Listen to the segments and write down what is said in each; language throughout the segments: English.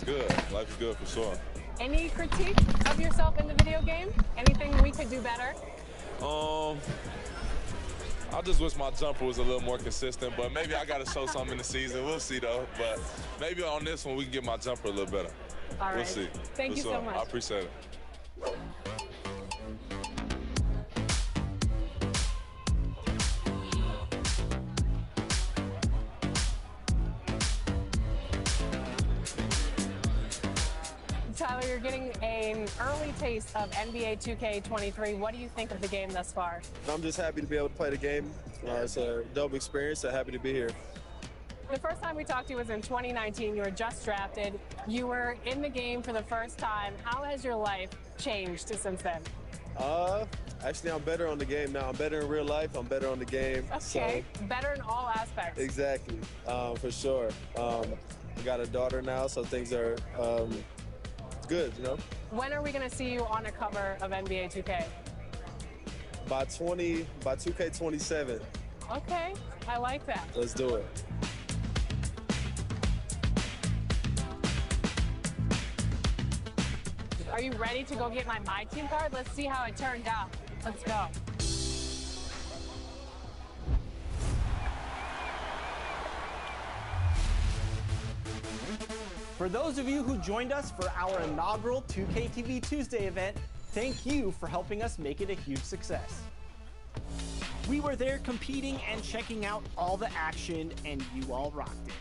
good. Life is good for sure. Any critique of yourself in the video game? Anything we could do better? I just wish my jumper was a little more consistent, but maybe I got to show something in the season. We'll see, though. But maybe on this one, we can get my jumper a little better. All right. We'll see. Thank you so much. I appreciate it. Tyler, you're getting an early taste of NBA 2K23. What do you think of the game thus far? I'm just happy to be able to play the game. It's a dope experience, so happy to be here. The first time we talked to you was in 2019. You were just drafted. You were in the game for the first time. How has your life changed since then? Actually, I'm better on the game now. I'm better in real life. I'm better on the game. Okay, so, better in all aspects. Exactly, for sure. I got a daughter now, so things are good, you know? When are we going to see you on a cover of NBA 2K? By 2K27. Okay, I like that. Let's do it. Are you ready to go get my team card? Let's see how it turned out. Let's go. For those of you who joined us for our inaugural 2K TV Tuesday event, thank you for helping us make it a huge success. We were there competing and checking out all the action, and you all rocked it.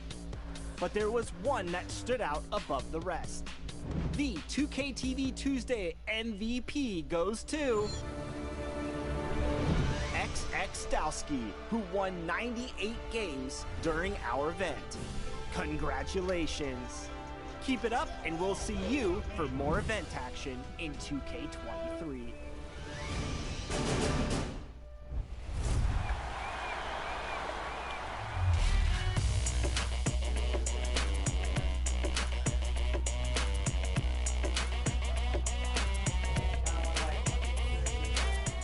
But there was one that stood out above the rest. The 2K TV Tuesday MVP goes to XX Dowski, who won 98 games during our event. Congratulations. Keep it up, and we'll see you for more event action in 2K23.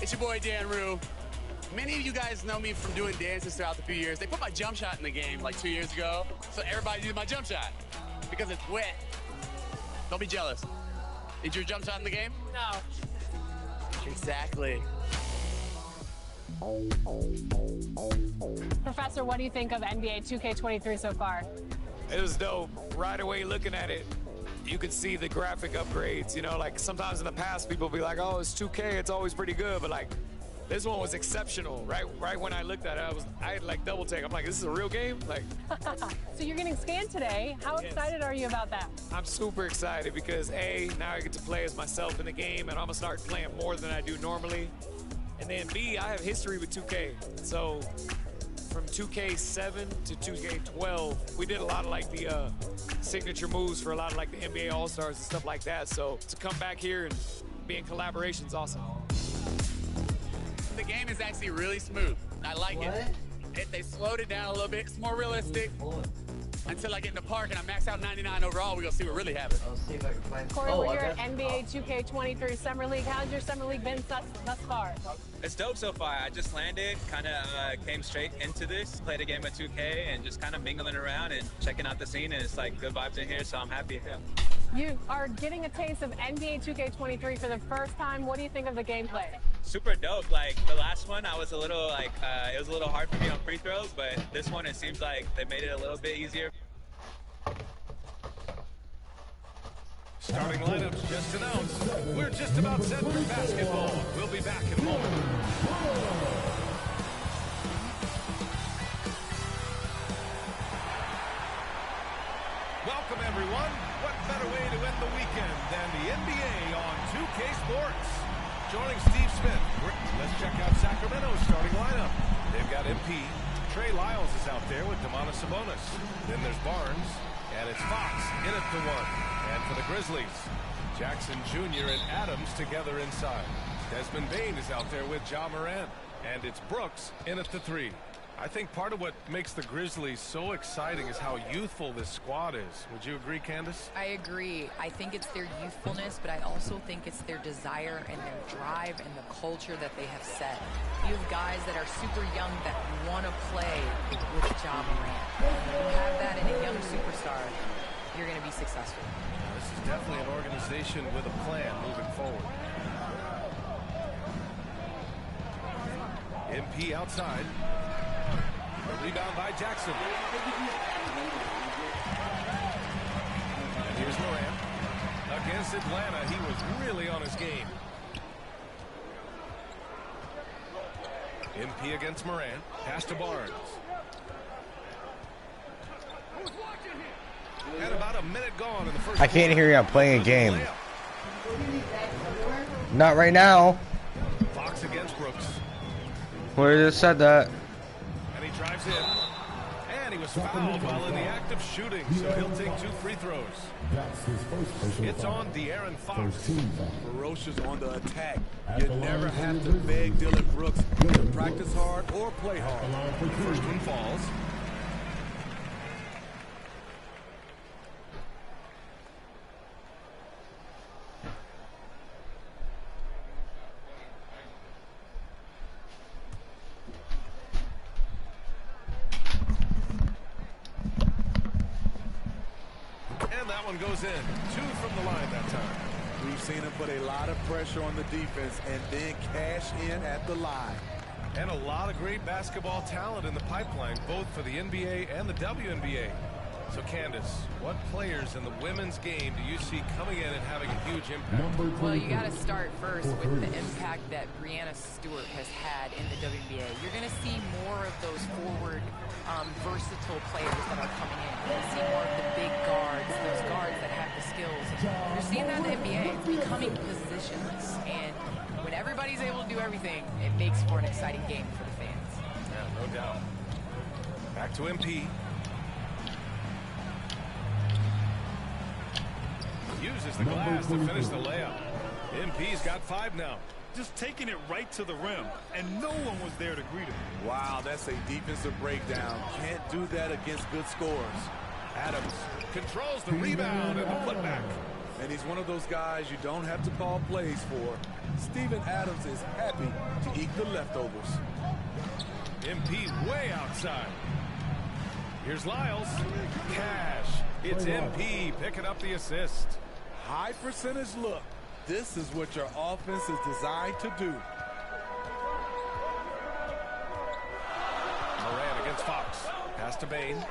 It's your boy, Dan Rue. Many of you guys know me from doing dances throughout the few years. They put my jump shot in the game like 2 years ago, so everybody did my jump shot because it's wet. Don't be jealous. Is your jump shot in the game? No. Exactly. Professor, what do you think of NBA 2K23 so far? It was dope. Right away looking at it, you could see the graphic upgrades. You know, like sometimes in the past people be like, oh, it's 2K, it's always pretty good, but like this one was exceptional. Right when I looked at it, I had like double take. I'm like, this is a real game? Like. So you're getting scanned today. How excited are you about that? I'm super excited because A, now I get to play as myself in the game, and I'm gonna start playing more than I do normally. And then B, I have history with 2K. So from 2K7 to 2K12, we did a lot of like the signature moves for a lot of like the NBA All-Stars and stuff like that. So to come back here and be in collaboration is awesome. The game is actually really smooth. I like it. They slowed it down a little bit. It's more realistic. Until I get in the park and I max out 99 overall, we're gonna see what really happens. I'll see if I can find. Corey, we're here at NBA 2K23 Summer League. How's your Summer League been thus far? It's dope so far. I just landed, kind of came straight into this, played a game of 2K, and just kind of mingling around and checking out the scene. And it's like good vibes in here, so I'm happy. You are getting a taste of NBA 2K23 for the first time. What do you think of the gameplay? Super dope. Like the last one, I was a little like, it was a little hard for me on free throws, but this one, it seems like they made it a little bit easier. Starting lineups just announced. We're just about set for basketball. We'll be back in a moment. Welcome, everyone. What better way to end the weekend than the NBA on 2K Sports? Joining Steve Smith, let's check out Sacramento's starting lineup. They've got MP. Trey Lyles is out there with Domantas Sabonis. Then there's Barnes, and it's Fox in at the one. And for the Grizzlies, Jackson Jr. and Adams together inside. Desmond Bane is out there with Ja Morant. And it's Brooks in at the three. I think part of what makes the Grizzlies so exciting is how youthful this squad is. Would you agree, Candace? I agree. I think it's their youthfulness, but I also think it's their desire and their drive and the culture that they have set. You have guys that are super young that want to play with Ja Morant. You have that in a young superstar. you're going to be successful. This is definitely an organization with a plan moving forward. MP outside. A rebound by Jackson. And here's Moran. Against Atlanta, he was really on his game. MP against Moran. Pass to Barnes. And about a minute gone in the first. I can't hear you. I'm playing a game. Not right now. Fox against Brooks. Where just said that? And he drives in. And he was fouled while in the act of shooting, so he'll take 2 free throws. It's on De'Aaron Fox. Ferocious on the attack. You never have to beg Dylan Brooks to practice hard or play hard. First one falls. Goes in. 2 from the line that time. We've seen him put a lot of pressure on the defense and then cash in at the line. And a lot of great basketball talent in the pipeline, both for the NBA and the WNBA. So, Candace, what players in the women's game do you see coming in and having a huge impact? Well, you got to start first with the impact that Breanna Stewart has had in the WNBA. You're going to see more of those forward, versatile players that are coming in. You're going to see more of the big guards, those guards that have the skills. You're seeing that in the NBA. It's becoming positionless. And when everybody's able to do everything, it makes for an exciting game for the fans. Yeah, no doubt. Back to MP. Uses the glass to finish the layup. MP's got 5 now. Just taking it right to the rim, and no one was there to greet him. Wow, that's a defensive breakdown. Can't do that against good scorers. Adams controls the rebound and the putback. And he's one of those guys you don't have to call plays for. Steven Adams is happy to eat the leftovers. MP way outside. Here's Lyles. Cash. It's MP picking up the assist. High percentage look. This is what your offense is designed to do. Moran against Fox. Pass to Bain.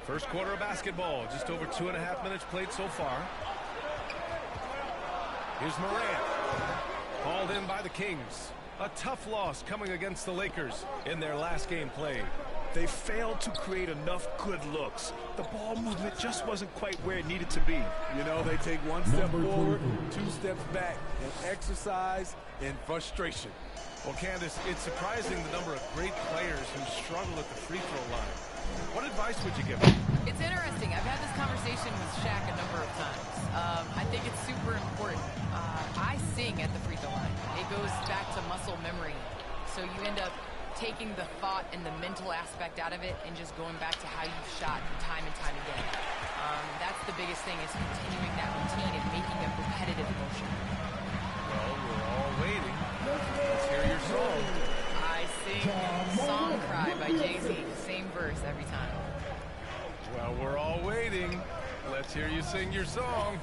First quarter of basketball. Just over 2.5 minutes played so far. Here's Moran. Called in by the Kings. A tough loss coming against the Lakers in their last game played. They failed to create enough good looks. The ball movement just wasn't quite where it needed to be. You know, they take 1 step forward, 2 steps back, and exercise in frustration. Well, Candace, it's surprising the number of great players who struggle at the free throw line. What advice would you give them? It's interesting. I've had this conversation with Shaq a number of times. I think it's super important. I sing at the free throw line. It goes back to muscle memory. So you end up taking the thought and the mental aspect out of it and just going back to how you've shot time and time again. That's the biggest thing, is continuing that routine and making a repetitive motion. Well, we're all waiting. Let's hear your song. I sing Song Cry by Jay-Z, same verse every time. Well, we're all waiting. Let's hear you sing your song.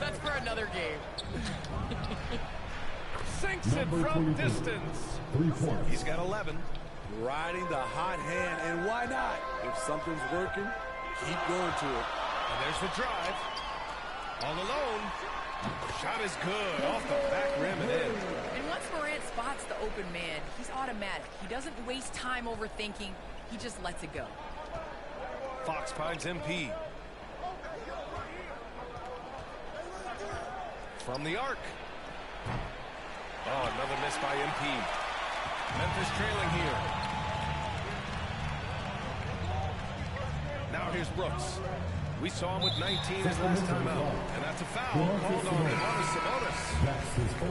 That's for another game. Sinks it from distance. He's got 11. Riding the hot hand, and why not? If something's working, keep going to it. And there's the drive. All alone. Shot is good. Off the back rim and in. And once Morant spots the open man, he's automatic. He doesn't waste time overthinking. He just lets it go. Fox finds MP. From the arc. Oh, another miss by MP. Memphis trailing here. Now here's Brooks. We saw him with 19 his last time out. And that's a foul called on Sabonis.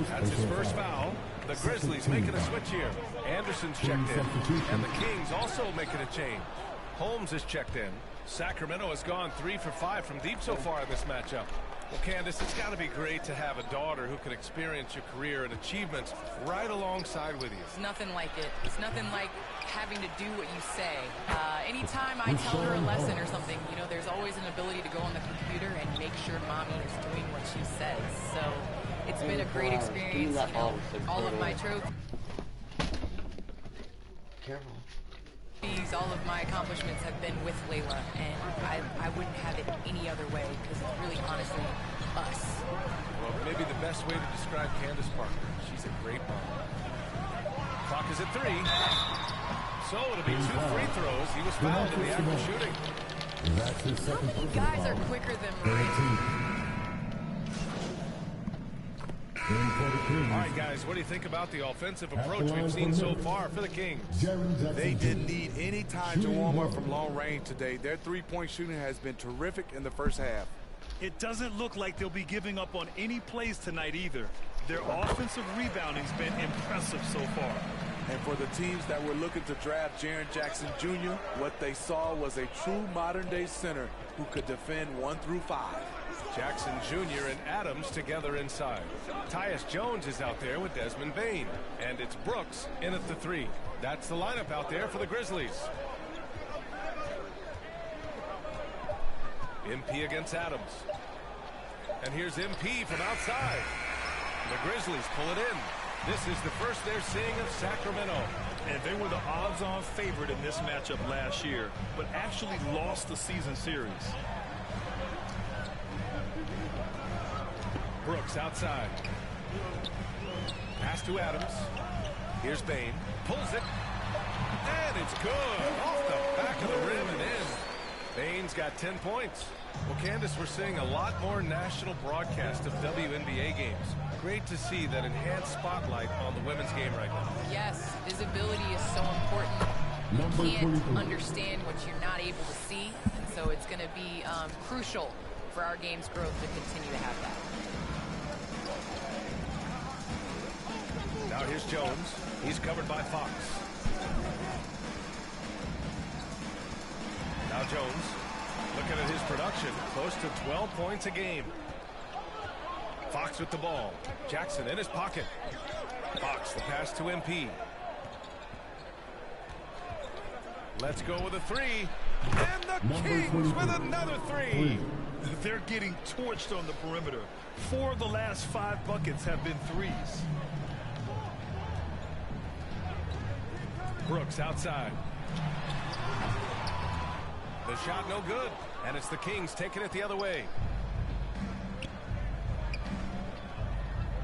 That's his first foul. The Grizzlies making a switch here. Anderson's checked in. And the Kings also making a change. Holmes is checked in. Sacramento has gone 3 for 5 from deep so far in this matchup. Well, Candace, it's got to be great to have a daughter who can experience your career and achievements right alongside with you. It's nothing like it. It's nothing like having to do what you say. Anytime I tell her a lesson or something, you know, there's always an ability to go on the computer and make sure mommy is doing what she says. So it's been a great experience, you know, all of my trophies. Careful. All of my accomplishments have been with Layla, and I wouldn't have it any other way because it's really honestly us. Well, maybe the best way to describe Candace Parker. She's a great mom. Clock is at 3. So it'll be 2 free throws. He was fouled in the act of shooting. How many guys are quicker than Murray? All right, guys, what do you think about the offensive approach we've seen so far for the Kings? They didn't need any time to warm up from long range today. Their three-point shooting has been terrific in the first half. It doesn't look like they'll be giving up on any plays tonight either. Their offensive rebounding's been impressive so far. And for the teams that were looking to draft Jaren Jackson Jr., what they saw was a true modern-day center who could defend 1 through 5. Jackson Jr. and Adams together inside. Tyus Jones is out there with Desmond Bane. And it's Brooks in at the 3. That's the lineup out there for the Grizzlies. MP against Adams. And here's MP from outside. The Grizzlies pull it in. This is the first they're seeing of Sacramento. And they were the odds-on favorite in this matchup last year, but actually lost the season series. Brooks outside. Pass to Adams. Here's Bane. Pulls it. And it's good. Off the back of the rim and in. Bane's got 10 points. Well, Candace, we're seeing a lot more national broadcast of WNBA games. Great to see that enhanced spotlight on the women's game right now. Yes, visibility is so important. You can't understand what you're not able to see, and so it's going to be crucial for our game's growth to continue to have that. Now here's Jones. He's covered by Fox. Now Jones, looking at his production, close to 12 points a game. Fox with the ball. Jackson in his pocket. Fox, the pass to MP. Let's go with a 3. And the Kings with another 3. They're getting torched on the perimeter. 4 of the last 5 buckets have been threes. Brooks outside. The shot no good. And it's the Kings taking it the other way.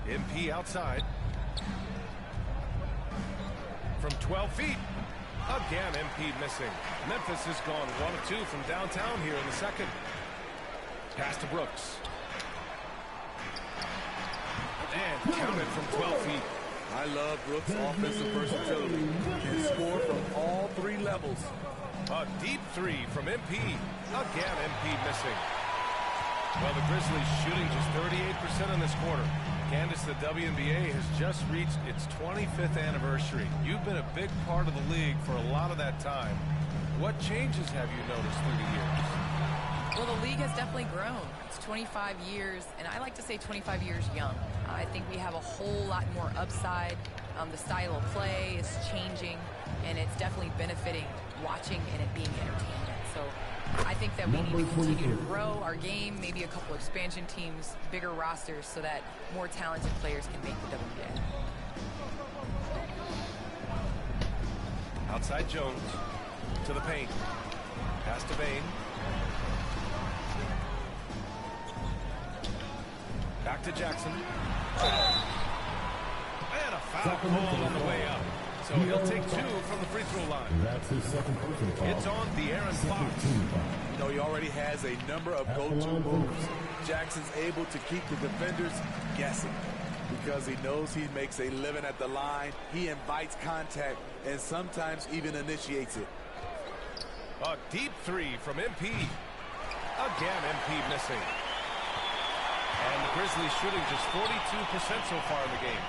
MP outside. From 12 feet. Again, MP missing. Memphis has gone 1 of 2 from downtown here in the second. Pass to Brooks. And counted from 12 feet. I love Brooks' offensive versatility. Can score from all 3 levels. A deep 3 from MP. Again, MP missing. Well, the Grizzlies shooting just 38% in this quarter. Candace, the WNBA has just reached its 25th anniversary. You've been a big part of the league for a lot of that time. What changes have you noticed through the years? Well, the league has definitely grown. It's 25 years, and I like to say 25 years young. I think we have a whole lot more upside. The style of play is changing, and it's definitely benefiting watching and it being entertainment. So I think that we need to continue to grow our game, maybe a couple expansion teams, bigger rosters, so that more talented players can make the WNBA. Outside Jones to the paint. Pass to Bane. Back to Jackson. And a foul call on the way up. So he'll take 2 from the free throw line. That's his second personal foul. It's on De'Aaron Fox. You know, he already has a number of go-to moves. Jackson's able to keep the defenders guessing because he knows he makes a living at the line. He invites contact and sometimes even initiates it. A deep 3 from MP. Again, MP missing. And the Grizzlies shooting just 42% so far in the game.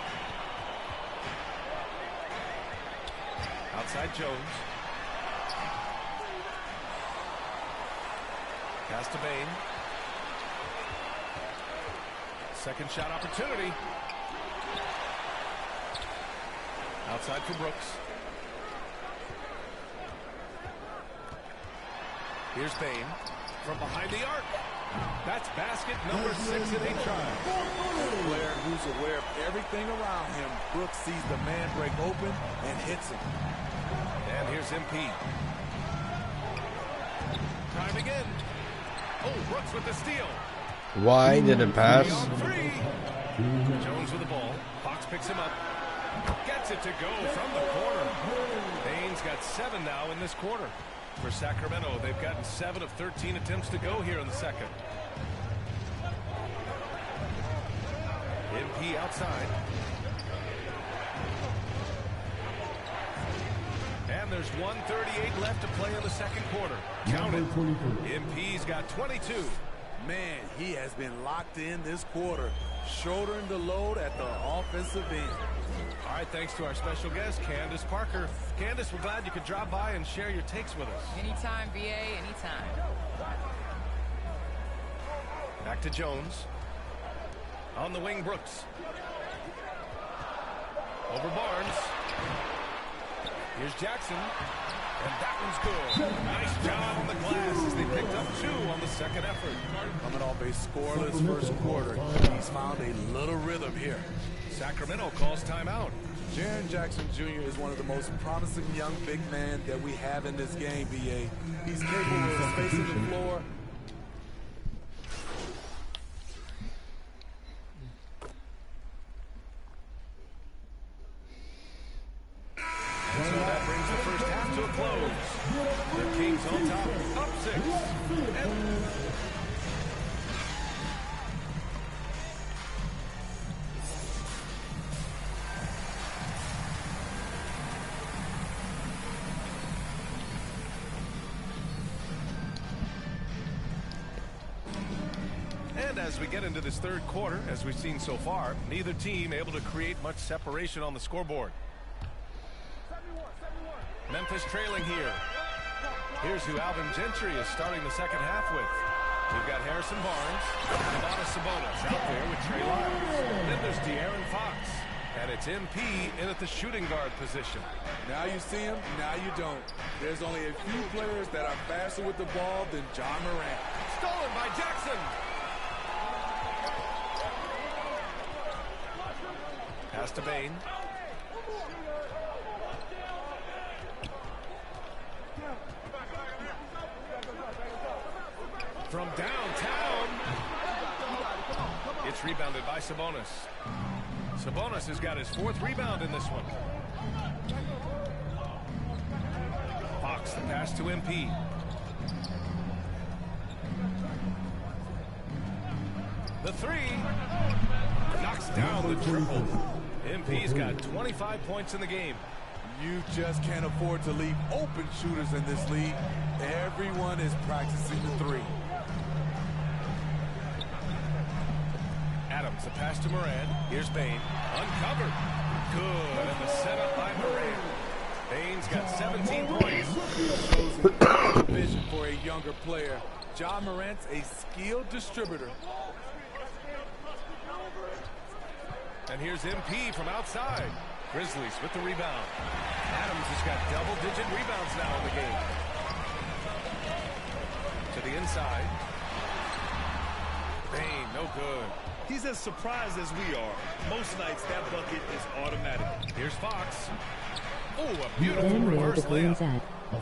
Outside Jones. Pass to Bane. Second shot opportunity. Outside for Brooks. Here's Bain from behind the arc. That's basket number 6 in 8 tries. A player who's aware of everything around him. Brooks sees the man break open and hits him. And here's MP. Time again. Oh, Brooks with the steal. Why did it pass? Jones with the ball. Fox picks him up. Gets it to go from the corner. Bain's got 7 now in this quarter. For Sacramento, they've gotten 7 of 13 attempts to go here in the second. MP outside. And there's 1:38 left to play in the second quarter. Count it. MP's got 22. Man, he has been locked in this quarter, shouldering the load at the offensive end. All right, thanks to our special guest, Candace Parker. Candace, we're glad you could drop by and share your takes with us. Anytime, VA, anytime. Back to Jones. On the wing, Brooks. Over Barnes. Here's Jackson. And that one's good. Nice job on the glass as they picked up 2 on the second effort. Coming off a scoreless first quarter, he's found a little rhythm here. Sacramento calls timeout. Jaren Jackson Jr. is one of the most promising young big men that we have in this game, BA. He's capable of spacing the floor. And so that brings the first half to a close. The Kings on top, up 6. And as we get into this third quarter, as we've seen so far, neither team able to create much separation on the scoreboard. Memphis trailing here. Here's who Alvin Gentry is starting the second half with. We've got Harrison Barnes and Sabonis out there with Trey Lyles. Then there's De'Aaron Fox. And it's MP in at the shooting guard position. Now you see him, now you don't. There's only a few players that are faster with the ball than John Morant. Stolen by Jackson. Pass to Bain. From downtown. It's rebounded by Sabonis. Sabonis has got his 4th rebound in this one. Fox, the pass to MP. The 3. Knocks down the triple. MP's got 25 points in the game. You just can't afford to leave open shooters in this league. Everyone is practicing the 3. Adams, a pass to Moran. Here's Bain. Uncovered. Good. And the setup by Moran. Bain's got 17 points. Shows incredible vision for a younger player. John Morant's a skilled distributor. And here's MP from outside. Grizzlies with the rebound. Adams has got double-digit rebounds now in the game. To the inside. Bain, no good. He's as surprised as we are. Most nights, that bucket is automatic. Here's Fox. Oh, a beautiful reverse layup.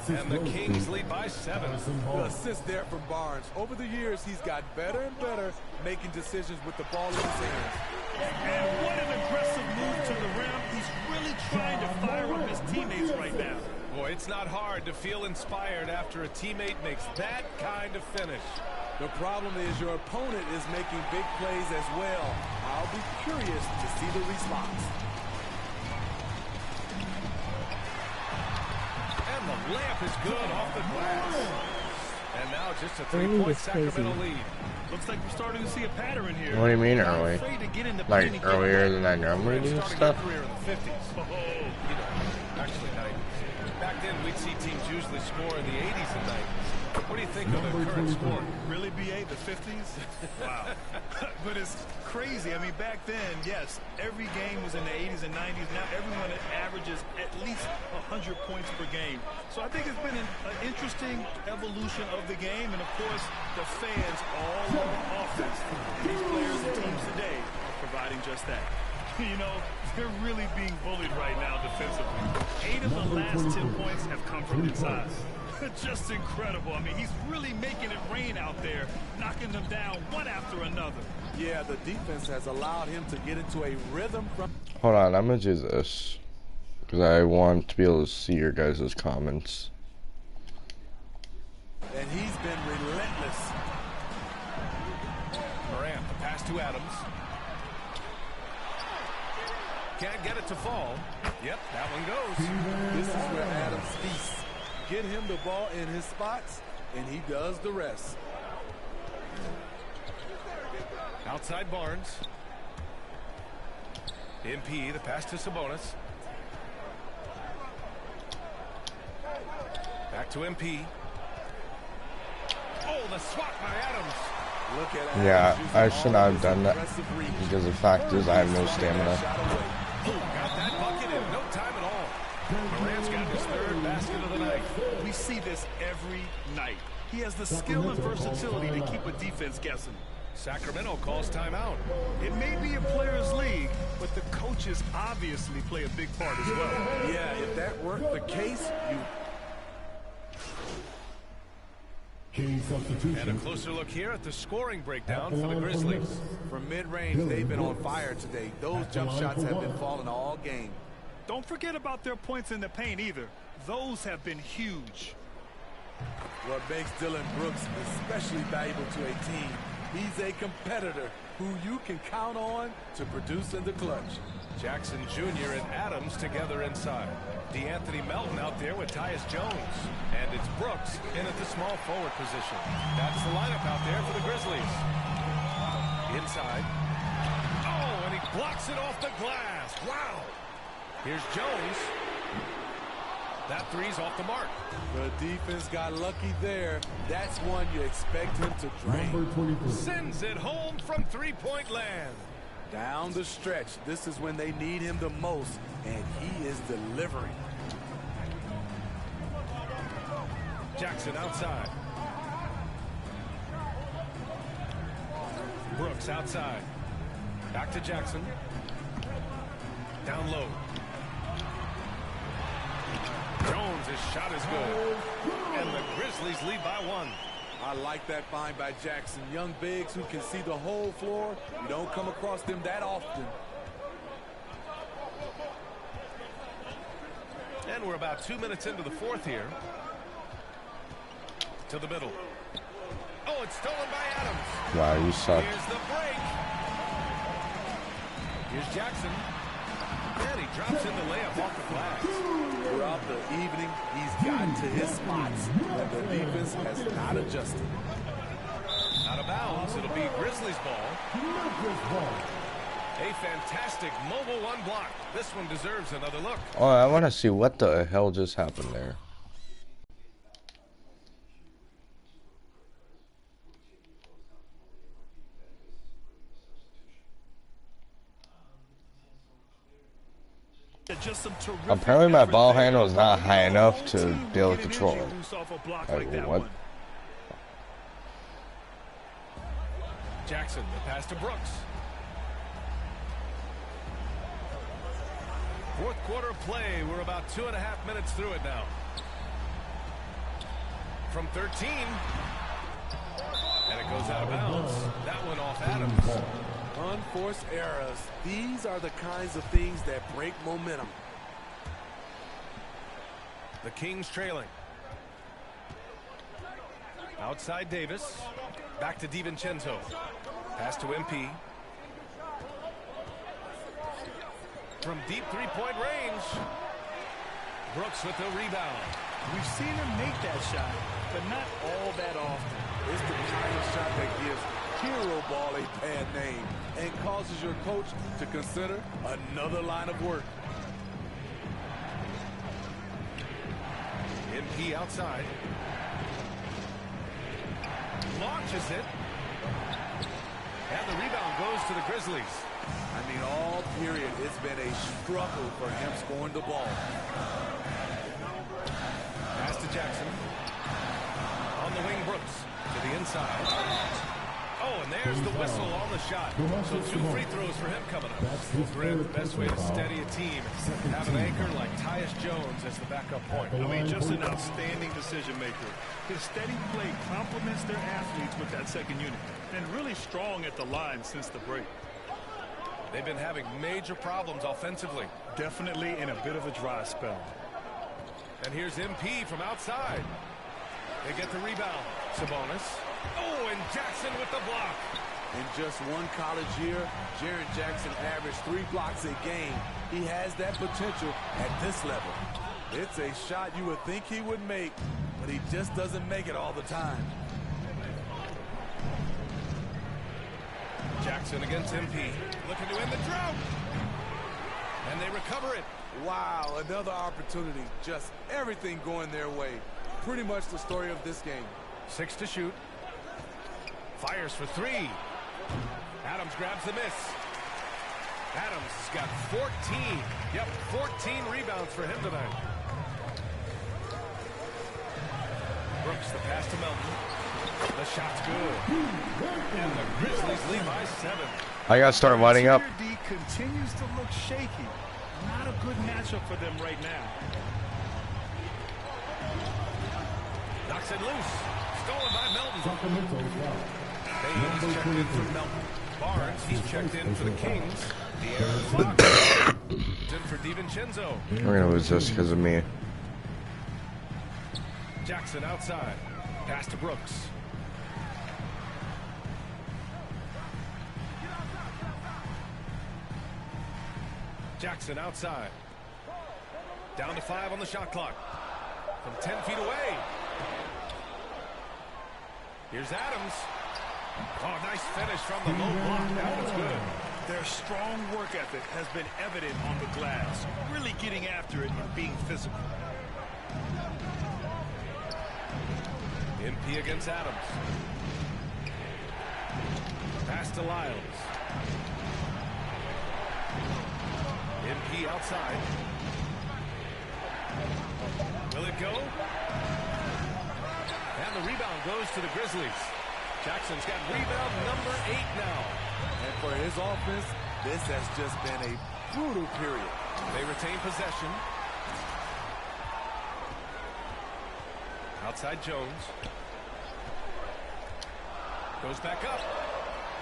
And the Kings lead by 7. The assist there from Barnes. Over the years, he's got better and better making decisions with the ball in his hands. And what an aggressive move to the rim. He's really trying to fire up his teammates right now. Boy, it's not hard to feel inspired after a teammate makes that kind of finish. The problem is your opponent is making big plays as well. I'll be curious to see the response. And the layup is good off the glass. And now just a 3-point Sacramento lead. Looks like we're starting to see a pattern here. What do you mean early? Like earlier than I normally do stuff? Career in the 50s. Actually 90s. Back then, we'd see teams usually score in the 80s and 90s. What do you think of the current score? Really, BA, the 50s? Wow. But it's crazy. I mean, back then, yes, every game was in the 80s and 90s. Now everyone averages at least 100 points per game. So I think it's been an interesting evolution of the game. And, of course, the fans all love offense. And these players and teams today are providing just that. You know, they're really being bullied right now defensively. 8 of the last 10 points have come from inside. Just incredible. I mean, he's really making it rain out there, knocking them down one after another. Yeah, the defense has allowed him to get into a rhythm from... Hold on, I'm gonna do this because I want to be able to see your guys' comments. And he's been relentless. Morant, the pass to Adams. Can't get it to fall. Yep, that one goes. This is where Adams feasts. Get him the ball in his spots, and he does the rest. Outside Barnes. MP, the pass to Sabonis. Back to MP. Oh, the swat by Adams. Look at Adams. Yeah, I should not have done that because the fact is I have no stamina. Got that bucket in no time at all. Morant's got his 3rd basket of the night. We see this every night. He has the skill and versatility to keep a defense guessing. Sacramento calls timeout. It may be a players' league, but the coaches obviously play a big part as well. Yeah, if that weren't the case, you... And a closer look here at the scoring breakdown for the Grizzlies. From mid-range, they've been on fire today. Those jump shots have been falling all game. Don't forget about their points in the paint either. Those have been huge. What makes Dylan Brooks especially valuable to a team, he's a competitor who you can count on to produce in the clutch. Jackson Jr. and Adams together inside. DeAnthony Melton out there with Tyus Jones. And it's Brooks in at the small forward position. That's the lineup out there for the Grizzlies. Inside. Oh, and he blocks it off the glass. Wow. Here's Jones. That three's off the mark. The defense got lucky there. That's one you expect him to drain. Sends it home from three-point land. Down the stretch, this is when they need him the most, and he is delivering. Jackson outside. Brooks outside. Back to Jackson. Down low. Jones' shot is good. And the Grizzlies lead by 1. I like that find by Jackson. Young bigs who can see the whole floor. You don't come across them that often. And we're about 2 minutes into the 4th here. To the middle. Oh, it's stolen by Adams. Wow, you suck. Here's the break. Here's Jackson. And he drops in the layup off the glass. Throughout the evening, he's gotten to his spots, and the defense has not adjusted. Out of bounds, it'll be Grizzlies ball. A fantastic mobile one block. This one deserves another look. Oh, I want to see what the hell just happened there. Apparently my ball handle is not high enough to be able to control it. Like, what? Jackson, the pass to Brooks. 4th quarter of play. We're about 2.5 minutes through it now. From 13. And it goes out of bounds. That one off Adams. Unforced errors. These are the kinds of things that break momentum. The Kings trailing. Outside Davis. Back to DiVincenzo. Pass to MP. From deep three-point range. Brooks with the rebound. We've seen him make that shot, but not all that often. It's the kind of shot that gives hero ball a bad name and causes your coach to consider another line of work. MP outside. launches it. And the rebound goes to the Grizzlies. I mean, all period, it's been a struggle for him scoring the ball. Pass to Jackson. On the wing, Brooks to the inside. Oh, and there's the whistle on the shot. So 2 free throws for him coming up. Well, Grant, the best way to steady a team is have an anchor like Tyus Jones as the backup point. I mean, just an outstanding decision maker. His steady play complements their athletes with that second unit, and really strong at the line since the break. They've been having major problems offensively. Definitely in a bit of a dry spell. And here's MP from outside. They get the rebound. Sabonis. Oh, and Jackson with the block. In just one college year, Jaren Jackson averaged 3 blocks a game. He has that potential at this level. It's a shot you would think he would make, but he just doesn't make it all the time. Jackson against MP. Looking to end the drought. And they recover it. Wow, another opportunity. Just everything going their way. Pretty much the story of this game. 6 to shoot. Fires for 3. Adams grabs the miss. Adams has got 14. Yep, 14 rebounds for him tonight. Brooks, the pass to Melton. The shot's good. And the Grizzlies lead by 7. I gotta start lining up. D continues to look shaky. Not a good matchup for them right now. Knocks it loose. Stolen by Melton. He's checked in for Melton. Barnes, he's checked in for the Kings. De'Aaron Fox. In for DiVincenzo. We're gonna lose this because of me. Jackson outside. Pass to Brooks. Jackson outside. Down to 5 on the shot clock. From 10 feet away. Here's Adams. Oh, nice finish from the low block. That was good. Their strong work ethic has been evident on the glass. Really getting after it and being physical. MP against Adams. Pass to Lyles. MP outside. Will it go? And the rebound goes to the Grizzlies. Jackson's got rebound number 8 now. And for his offense, this has just been a brutal period. They retain possession. Outside Jones. Goes back up.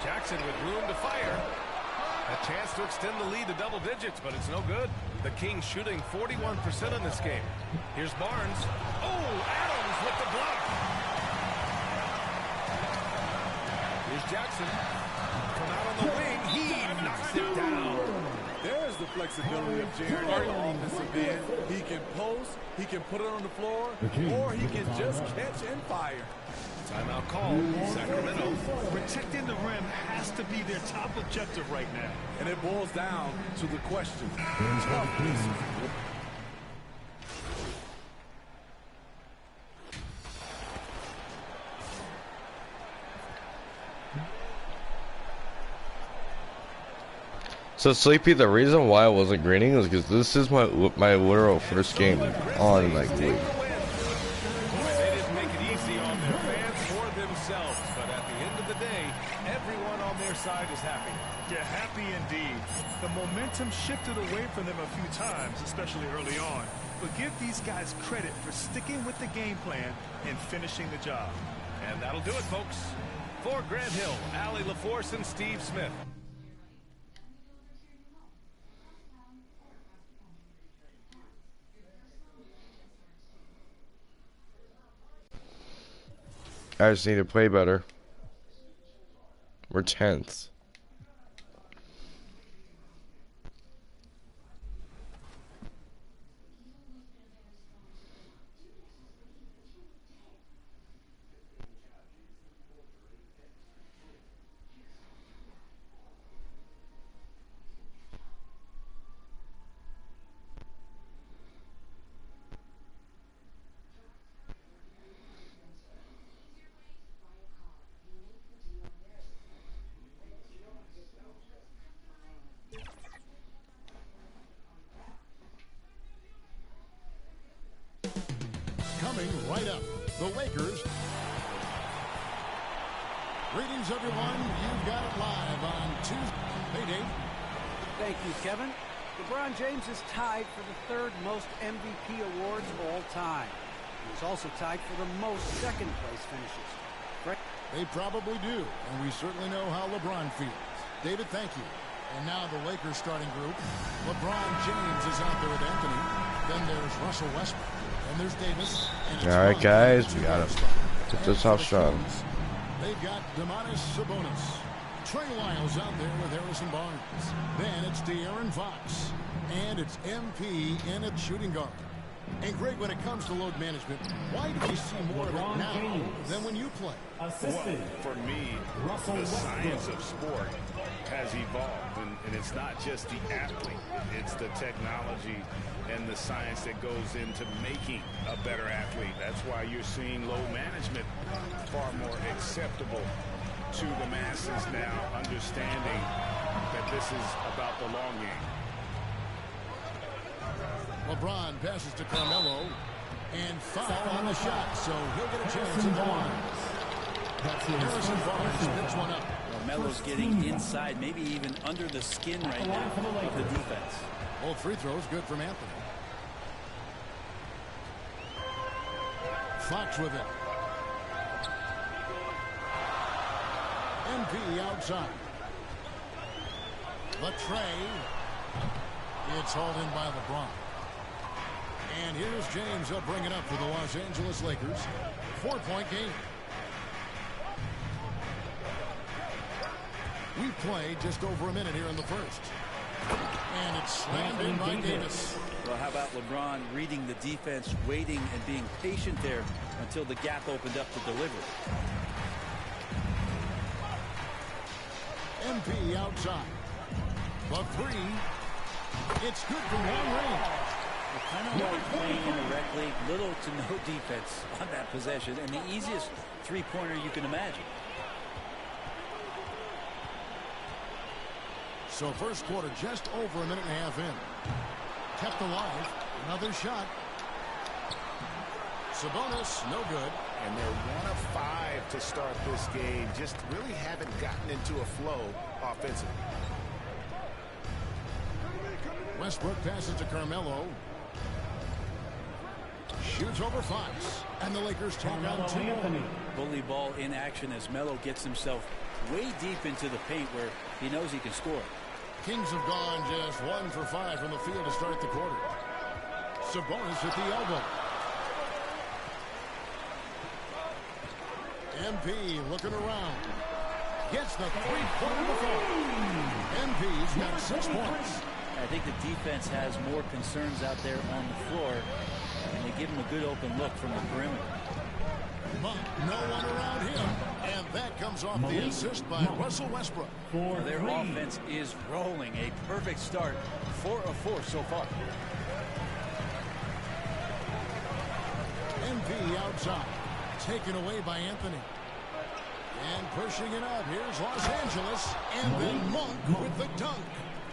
Jackson with room to fire. A chance to extend the lead to double digits, but it's no good. The Kings shooting 41% in this game. Here's Barnes. Oh, Adams with the block. Here's Jackson. From out on the wing, he knocks it down. There's the flexibility of Jaren on the offensive end. He can post, he can put it on the floor, or he can just catch and fire. Timeout call, Sacramento. Protecting the rim has to be their top objective right now. And it boils down to the question. Toughness. So Sleepy, the reason why I wasn't grinning was because this is my literal first game on like League. They didn't make it easy on their fans or themselves, but at the end of the day, everyone on their side is happy. Yeah, happy indeed. The momentum shifted away from them a few times, especially early on. But give these guys credit for sticking with the game plan and finishing the job. And that'll do it, folks. For Grant Hill, Allie LaForce, and Steve Smith. I just need to play better. We're 10th. the Lakers. Greetings, everyone. You've got it live on Tuesday. Hey, Dave. Thank you, Kevin. LeBron James is tied for the third most MVP awards all time. He's also tied for the most second-place finishes. They probably do, and we certainly know how LeBron feels. David, thank you. And now the Lakers starting group. LeBron James is out there with Anthony. Then there's Russell Westbrook. And there's Davis. And all right, guys, we got to put this off strong. They've got Domantas Sabonis. Trey Lyles out there with Harrison Barnes. Then it's De'Aaron Fox. And it's MP in at shooting guard. And Greg, when it comes to load management, why do we see more of it now than when you play? Well, for me, the science of sport has evolved, and it's not just the athlete. It's the technology and the science that goes into making a better athlete. That's why you're seeing load management far more acceptable to the masses now, understanding that this is about the long game. LeBron passes to Carmelo, and foul on the shot, so he'll get a chance in the line. Harrison Barnes picks one up. Melo's getting inside, maybe even under the skin right now of the defense. Both free throws good from Anthony. Fox with it. MP outside. The tray. It's hauled in by LeBron. And here's James. He'll bring it up for the Los Angeles Lakers. 4-point game. We played just over a minute here in the first. And it's slammed in by Davis. Well, how about LeBron reading the defense, waiting and being patient there until the gap opened up to deliver. MP outside. The three. It's good from long range. Kind of like playing in the rec league, little to no defense on that possession, and the easiest three-pointer you can imagine. So first quarter just over a minute and a half in. Kept alive. Another shot. Sabonis, no good. And they're 1 of 5 to start this game. Just really haven't gotten into a flow offensively. Westbrook passes to Carmelo. Shoots over Fox. And the Lakers take on 2 more. Bully ball in action as Melo gets himself way deep into the paint where he knows he can score. Kings have gone just 1 for 5 from the field to start the quarter. Sabonis at the elbow. MP looking around. Gets the three-pointer before. MP's got 6 points. I think the defense has more concerns out there on the floor, and they give him a good open look from the perimeter. But no one around him, and that comes off the assist by Russell Westbrook. Their offense is rolling. A perfect start. 4 of 4 so far. MP outside. Taken away by Anthony. And pushing it up. Here's Los Angeles. And then Monk with the dunk.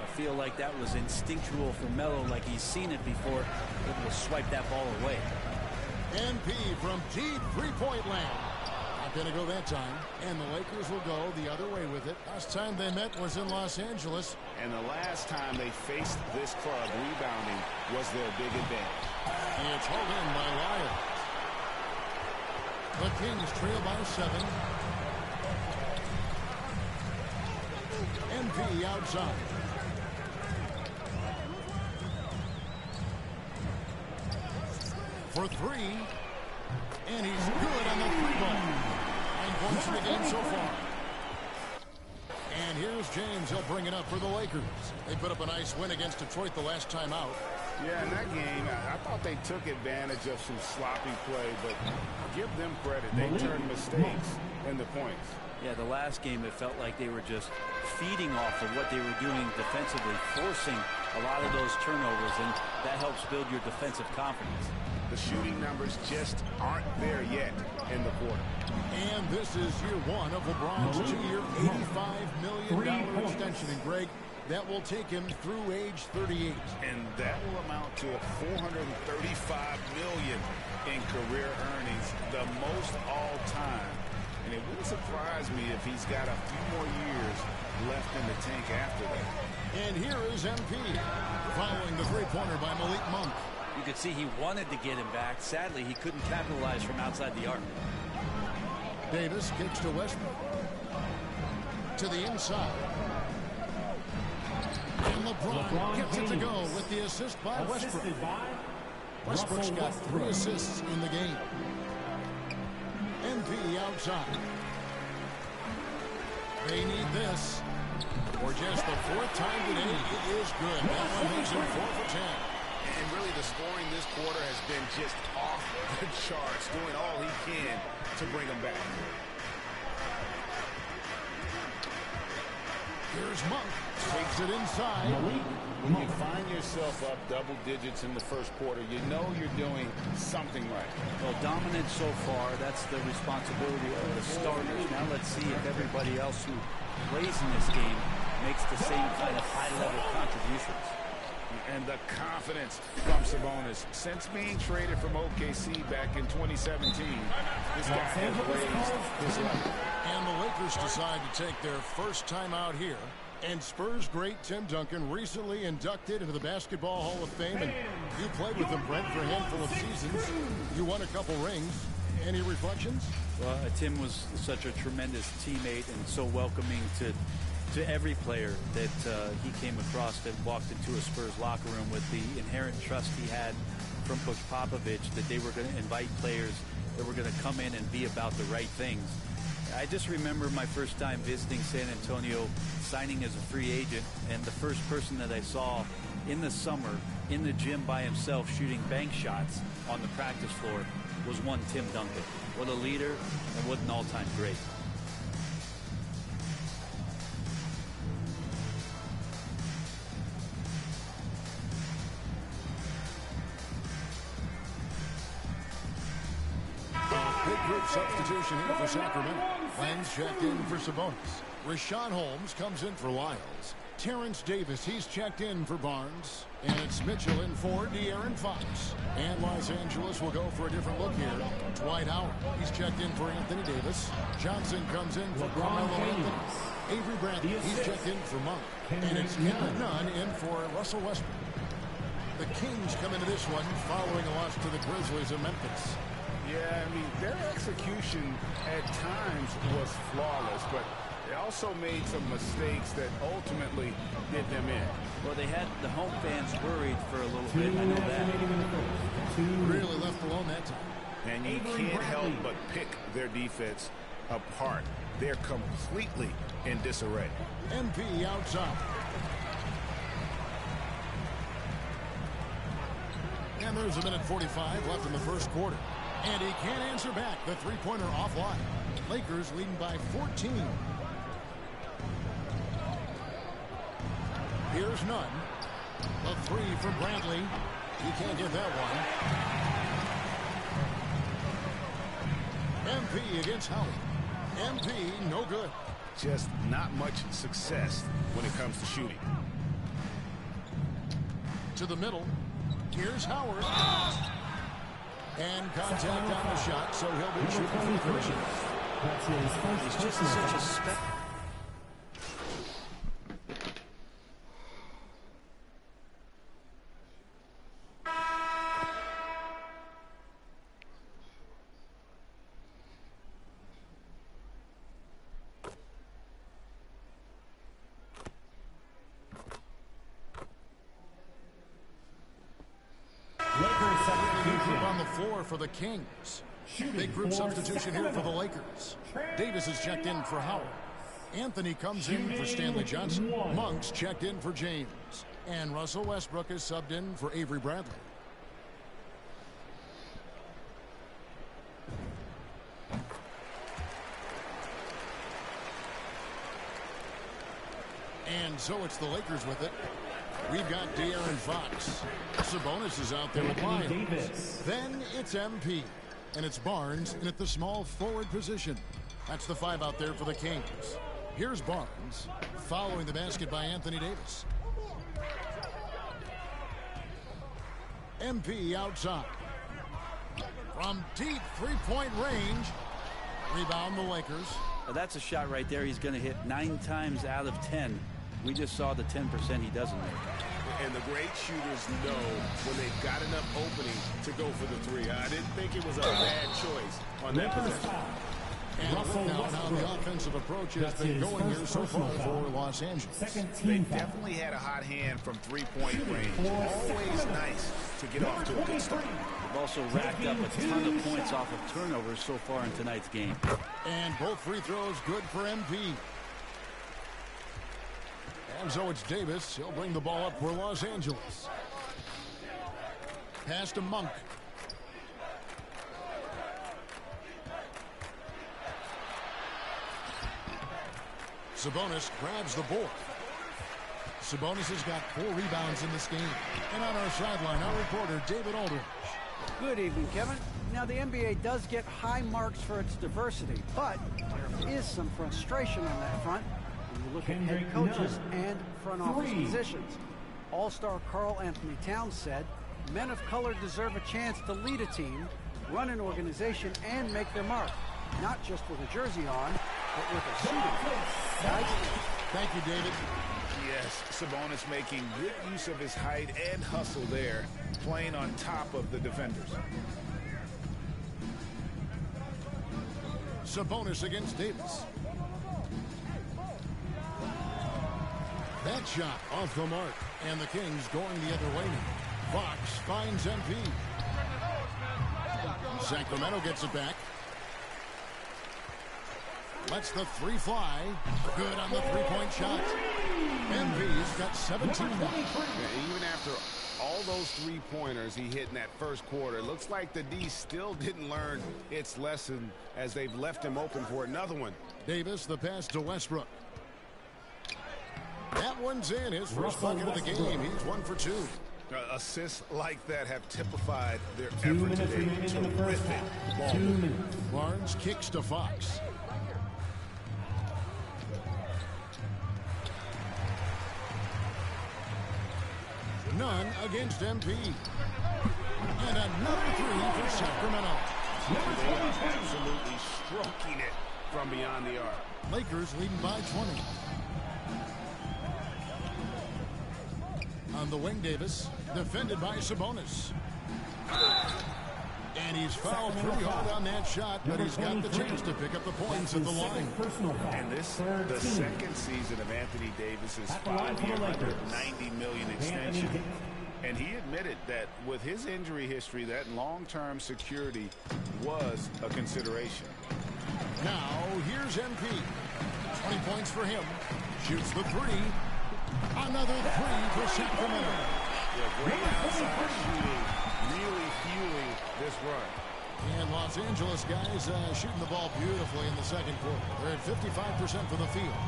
I feel like that was instinctual for Melo, like he's seen it before, able to swipe that ball away. MP from deep three-point land. Not going to go that time. And the Lakers will go the other way with it. Last time they met was in Los Angeles. And the last time they faced this club, rebounding was their big advantage. And it's hauled in by Lyles. The Kings trail by 7. MP outside. For 3. And he's good on the 3-ball. 9 points in the game so far. And here's James. He'll bring it up for the Lakers. They put up a nice win against Detroit the last time out. Yeah, in that game, I thought they took advantage of some sloppy play, but give them credit. They turned mistakes into points. Yeah, the last game, it felt like they were just feeding off of what they were doing defensively, forcing a lot of those turnovers, and that helps build your defensive confidence. The shooting numbers just aren't there yet in the quarter. And this is year one of LeBron's 2-year, $85 million extension. And Greg, that will take him through age 38. And that will amount to $435 million in career earnings, the most all time. And it wouldn't surprise me if he's got a few more years left in the tank after that. And here is MP, following the three-pointer by Malik Monk. You could see he wanted to get him back. Sadly, he couldn't capitalize from outside the arc. Davis kicks to Westbrook. To the inside. And LeBron gets it to go with the assist by Westbrook. Westbrook's got 3 assists in the game. MP outside. They need this. For just the 4th time today, it is good. That one makes him 4 for 10. And really the scoring this quarter has been just off the charts, doing all he can to bring them back. Here's Monk. Takes it inside. When you find yourself up double digits in the first quarter, you know you're doing something right. Well, dominant so far, that's the responsibility of the starters. Now let's see if everybody else who plays in this game makes the same kind of high-level contributions. And the confidence from Sabonis. Since being traded from OKC back in 2017, this guy has raised his level. And the Lakers decide to take their first time out here. And Spurs great Tim Duncan recently inducted into the Basketball Hall of Fame. And you played with him, Brent, for a handful of seasons. You won a couple rings. Any reflections? Well, Tim was such a tremendous teammate and so welcoming to every player that he came across that walked into a Spurs locker room, with the inherent trust he had from Coach Popovich that they were going to invite players that were going to come in and be about the right things. I just remember my first time visiting San Antonio, signing as a free agent, and the first person that I saw in the summer in the gym by himself shooting bank shots on the practice floor was one Tim Duncan. What a leader and what an all-time great. Big group substitution here for Sacramento. Lang's checked in for Sabonis. Rashawn Holmes comes in for Lyles. Terrence Davis, he's checked in for Barnes. And it's Mitchell in for De'Aaron Fox. And Los Angeles will go for a different look here. Dwight Howard, he's checked in for Anthony Davis. Johnson comes in for Carmelo Anthony. Avery Bradley, he's checked in for Monk. And it's Kendrick Nunn in for Russell Westbrook. The Kings come into this one following a loss to the Grizzlies of Memphis. Yeah, I mean, their execution at times was flawless, but they also made some mistakes that ultimately did them in. Well, they had the home fans worried for a little bit. I know that. Really left alone that time. And you can't help but pick their defense apart. They're completely in disarray. MP outside. And there's a minute 45 left in the first quarter. And he can't answer back. The three-pointer offline. Lakers leading by 14. Here's Nunn. The three for Bradley. He can't get that one. MP against Howard. MP, no good. Just not much success when it comes to shooting. To the middle. Here's Howard. And contact on the shot, so he'll be shooting for the finish. He's just such a spec. On the floor for the Kings. Big group substitution here for the Lakers. Davis is checked in for Howard. Anthony comes in for Stanley Johnson. Monk's checked in for James. And Russell Westbrook is subbed in for Avery Bradley. And so it's the Lakers with it. We've got De'Aaron Fox. Sabonis is out there with Lyons. Then it's MP. And it's Barnes in at the small forward position. That's the 5 out there for the Kings. Here's Barnes following the basket by Anthony Davis. MP outside. From deep three-point range. Rebound the Lakers. Well, that's a shot right there. He's going to hit 9 times out of 10. We just saw the 10% he doesn't make. And the great shooters know when they've got enough opening to go for the 3. I didn't think it was a bad choice on that possession. And look now how the offensive approach has been going here so far for Los Angeles. They definitely had a hot hand from three-point range. Always nice to get off to a good start. They've also racked up a ton of points off of turnovers so far in tonight's game. And both free throws good for MP. And so it's Davis. He'll bring the ball up for Los Angeles. Pass to Monk. Sabonis grabs the board. Sabonis has got 4 rebounds in this game. And on our sideline, our reporter, David Aldridge. Good evening, Kevin. Now, the NBA does get high marks for its diversity, but there is some frustration on that front when you look at head coaches and front office positions. All-star Karl Anthony Towns said, men of color deserve a chance to lead a team, run an organization, and make their mark. Not just with a jersey on, but with a suit on. Guys? Thank you, David. Yes, Sabonis making good use of his height and hustle there, playing on top of the defenders. Sabonis against Davis. That shot off the mark, and the Kings going the other way now. Fox finds MP. Sacramento gets it back. Lets the 3 fly. Good on the 3-point shot. MP's got 17 now. Even after all those 3-pointers he hit in that first quarter, it looks like the D still didn't learn its lesson as they've left him open for another one. Davis, the pass to Westbrook. That one's in. His first bucket of the game. He's 1 for 2. Assists like that have typified their effort today. Terrific ball. Barnes kicks to Fox. None against MP. And another 3 for Sacramento. They are absolutely stroking it from beyond the arc. Lakers leading by 20. On the wing, Davis, defended by Sabonis. And he's fouled pretty hard on that shot, but he's got the chance to pick up the points at the line. And this, the second season of Anthony Davis's 5-year, $190 million extension. And he admitted that with his injury history, that long-term security was a consideration. Now, here's MP. 20 points for him. Shoots the 3. Another 3 for Sacramento. Yeah, great outside shooting, really fueling this run. And Los Angeles guys shooting the ball beautifully in the second quarter. They're at 55% from the field.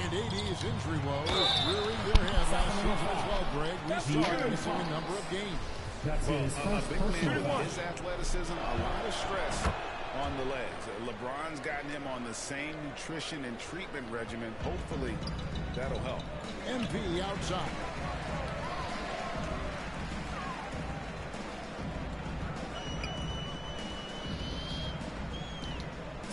And AD's injury woes rearing their head last season as well, Greg. We saw it missing a number of games. Well, a big man with his athleticism, a lot of stress on the legs. LeBron's gotten him on the same nutrition and treatment regimen. Hopefully, that'll help. MP outside.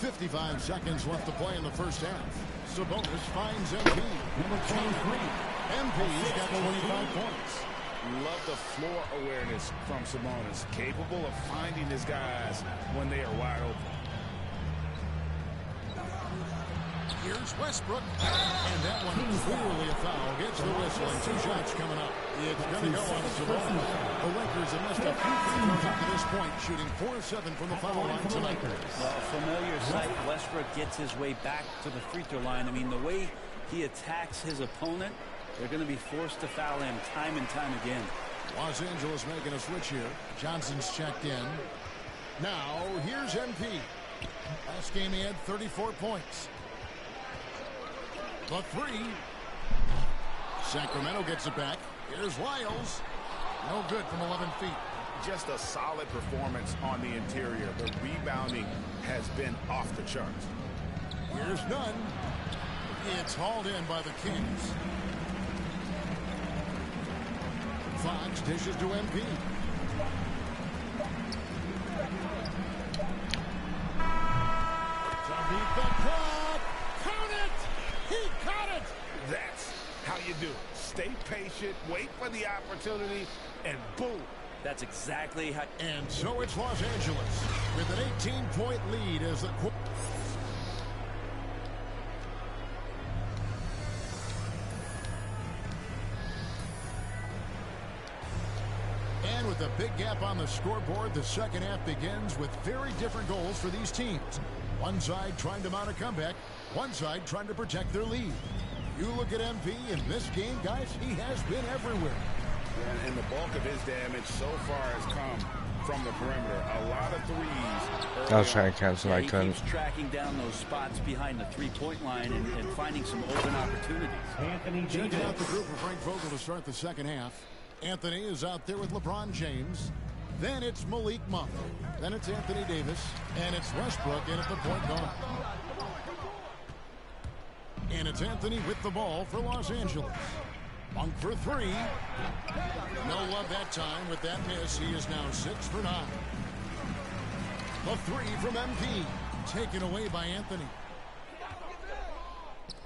.55 seconds left to play in the first half. Sabonis finds MP. Number 23. MP's got 25 points. Love the floor awareness from Sabonis. Capable of finding his guys when they are wide open. Here's Westbrook. And that one clearly a foul. Gets the whistle and 2 shots coming up. It's going to go on Sabonis. The Lakers have missed a few free throws up to this point, shooting 4-7 from the foul line tonight. Well, familiar sight. Westbrook gets his way back to the free throw line. I mean, the way he attacks his opponent, they're going to be forced to foul him time and time again. Los Angeles making a switch here. Johnson's checked in. Now, here's MP. Last game he had 34 points. The 3. Sacramento gets it back. Here's Lyles. No good from 11 feet. Just a solid performance on the interior. The rebounding has been off the charts. Here's Nunn. It's hauled in by the Kings. Fox dishes to MP. To beat the clock. Count it! He caught it! That's how you do it. Stay patient, wait for the opportunity, and boom. That's exactly how. And so it's Los Angeles with an 18-point lead as the. And with a big gap on the scoreboard, the second half begins with very different goals for these teams. One side trying to mount a comeback, one side trying to protect their lead. You look at MP in this game, guys, he has been everywhere. And the bulk of his damage so far has come from the perimeter. A lot of threes. I was trying to cancel, I couldn't. He keeps tracking down those spots behind the three-point line and finding some open opportunities. Checking out the group for Frank Vogel to start the second half. Anthony is out there with LeBron James. Then it's Malik Monk. Then it's Anthony Davis. And it's Westbrook in at the point guard. And it's Anthony with the ball for Los Angeles. Monk for three. No love that time with that miss. He is now 6 for 9. The three from MP. Taken away by Anthony.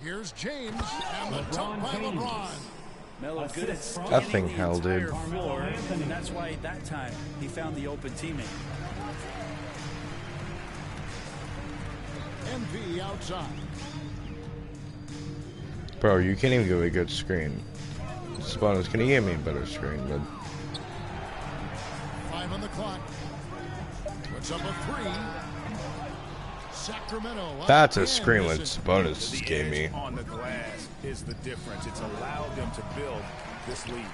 Here's James. And the dunk by LeBron. Melo good at That thing held, dude. Floor, and that's why that time he found the open teammate. MP outside. Bro, you can't even give a good screen. Spawners, can you give me a better screen, bud? 5 on the clock. Puts up a three. Sacramento. That's a screen what Sabonis The gave edge me. on the glass is the difference. It's allowed them to build this lead.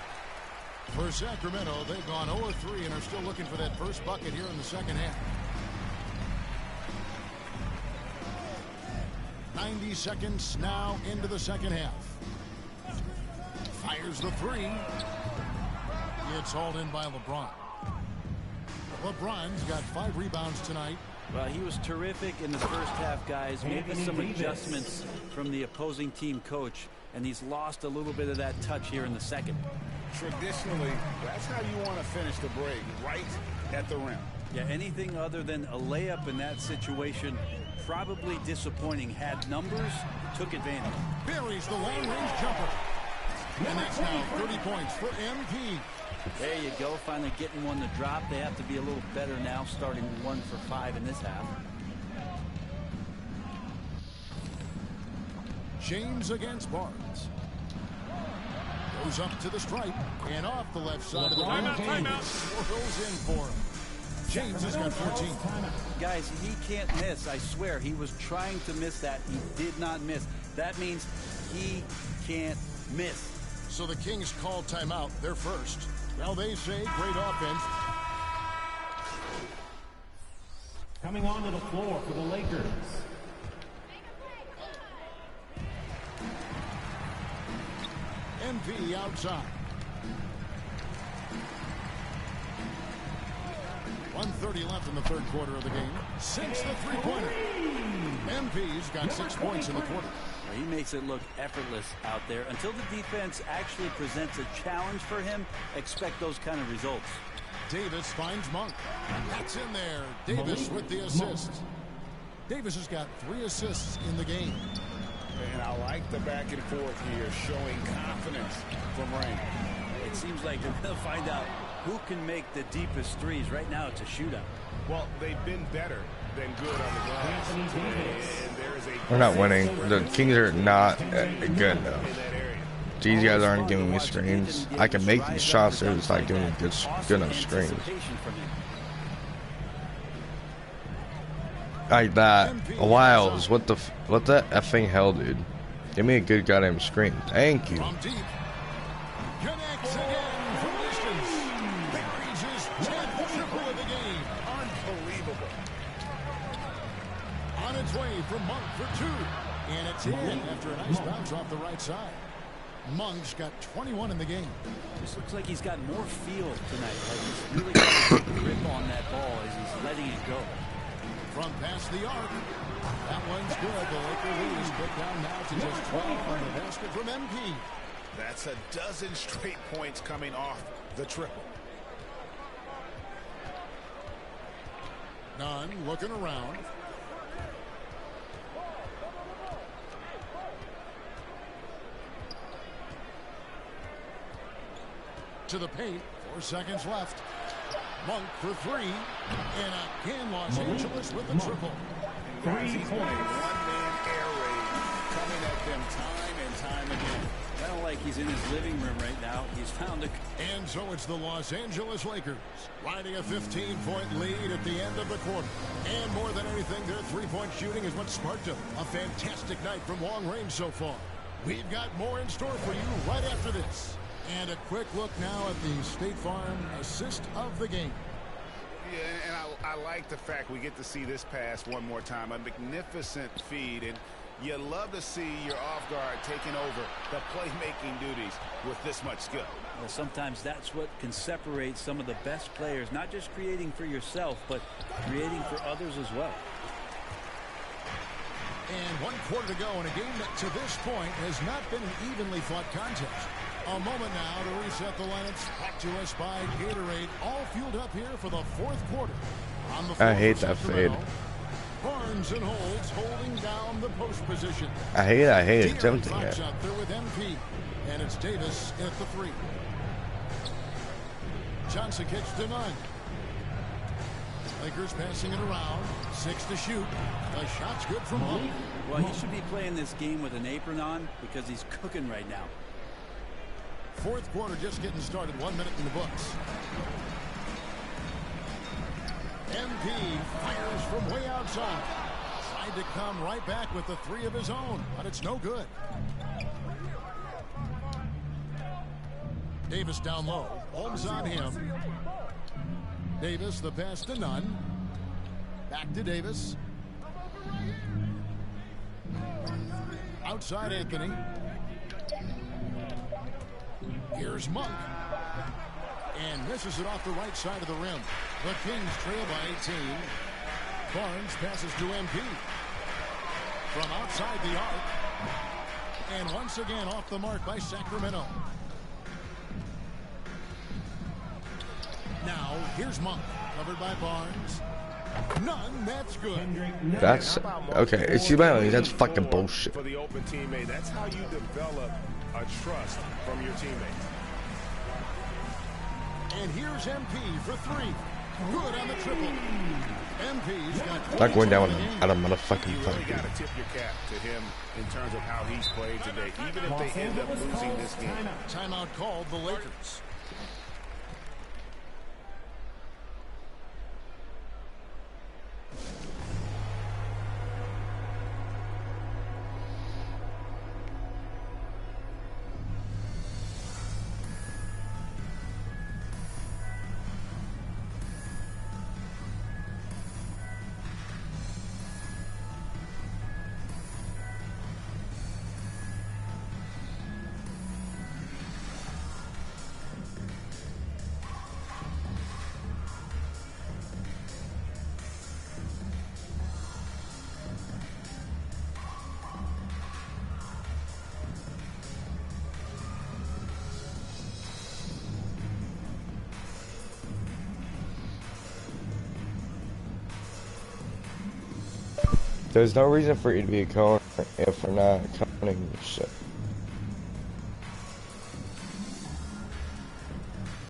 For Sacramento, they've gone 0-3 and are still looking for that first bucket here in the second half. 90 seconds now into the second half. Fires the three. It's hauled in by LeBron. LeBron's got 5 rebounds tonight. Well, he was terrific in the first half, guys. Maybe some adjustments from the opposing team coach, and he's lost a little bit of that touch here in the second. Traditionally, that's how you want to finish the break, right at the rim. Yeah, anything other than a layup in that situation, probably disappointing. Had numbers, took advantage. Buries the long-range jumper. And that's now 30 points for MP. There you go, finally getting one to drop. They have to be a little better now, starting 1 for 5 in this half. James against Barnes. Goes up to the stripe and off the left side of the rim. Swirls in for him. James has got 14. Guys, he can't miss. I swear, he was trying to miss that. He did not miss. That means he can't miss. So the Kings call timeout. They're first. Well, they say great offense. Coming onto the floor for the Lakers. MP outside. 1:30 left in the third quarter of the game. Sinks the three-pointer. MP's got 6 points in the quarter. He makes it look effortless out there. Until the defense actually presents a challenge for him, expect those kind of results. Davis finds Monk. That's in there. Davis with the assist. Davis has got 3 assists in the game. And I like the back and forth here, showing confidence from Rain. It seems like they're going to find out who can make the deepest threes. Right now, it's a shootout. Well, they've been better than good on the glass. And there is a We're not winning. The Kings are not good enough. These guys aren't giving me screens. I can make these shots. They're just not giving me good enough screens. Like that. Wiles. What the effing hell, dude? Give me a good goddamn screen. Thank you. Connects again from distance. Buries his 10th triple of the game. Unbelievable. On its way from Monk for 2. And it's in after a nice bounce off the right side. Monk's got 21 in the game. This looks like he's got more feel tonight. Like he's really got a grip on that ball as he's letting it go. From past the arc. That one's good. The Laker lead is put down now to just 12 on the basket from MP. That's a dozen straight points coming off the triple. Nunn looking around. To the paint. 4 seconds left. Monk for 3. And again, Los Angeles with the triple. Guys, he's playing one-man air raid, coming at them time and time again. Kind of like he's in his living room right now. He's found a... And so it's the Los Angeles Lakers riding a 15-point lead at the end of the quarter. And more than anything, their three-point shooting is what sparked them. A fantastic night from long range so far. We've got more in store for you right after this. And a quick look now at the State Farm assist of the game. Yeah, and I like the fact we get to see this pass one more time. A magnificent feed, and you love to see your off guard taking over the playmaking duties with this much skill. Well, sometimes that's what can separate some of the best players, not just creating for yourself, but creating for others as well. And 1 quarter to go in a game that to this point has not been an evenly fought contest. A moment now to reset the lineups. Back to us by Gatorade. All fueled up here for the 4th quarter. On the I hate that fade. Barnes and Holds holding down the post position. I hate it. Tempting it. Out there with MP. And it's Davis at the 3. Johnson kicks to Nunn. Lakers passing it around. 6 to shoot. The shot's good from Monk. Well, he should be playing this game with an apron on because he's cooking right now. 4th quarter just getting started. 1 minute in the books. MP fires from way outside. Tried to come right back with the 3 of his own, but it's no good. Davis down low. Holmes on him. Davis, the pass to Nunn. Back to Davis. Outside Anthony. Here's Monk. And misses it off the right side of the rim. The Kings trail by 18. Barnes passes to MP. From outside the arc. And once again off the mark by Sacramento. Now, here's Monk. Covered by Barnes. None, that's good. That's okay. See, that's fucking bullshit. For the open teammate, that's how you develop a trust from your teammates. And here's MP for 3. Good on the triple. MP's got Not going down out of motherfucking You really got to tip your cap to him in terms of how he's played today, even if they end up losing this game. Timeout called the Lakers. There's no reason for you to be a corner if we're not counting this shit.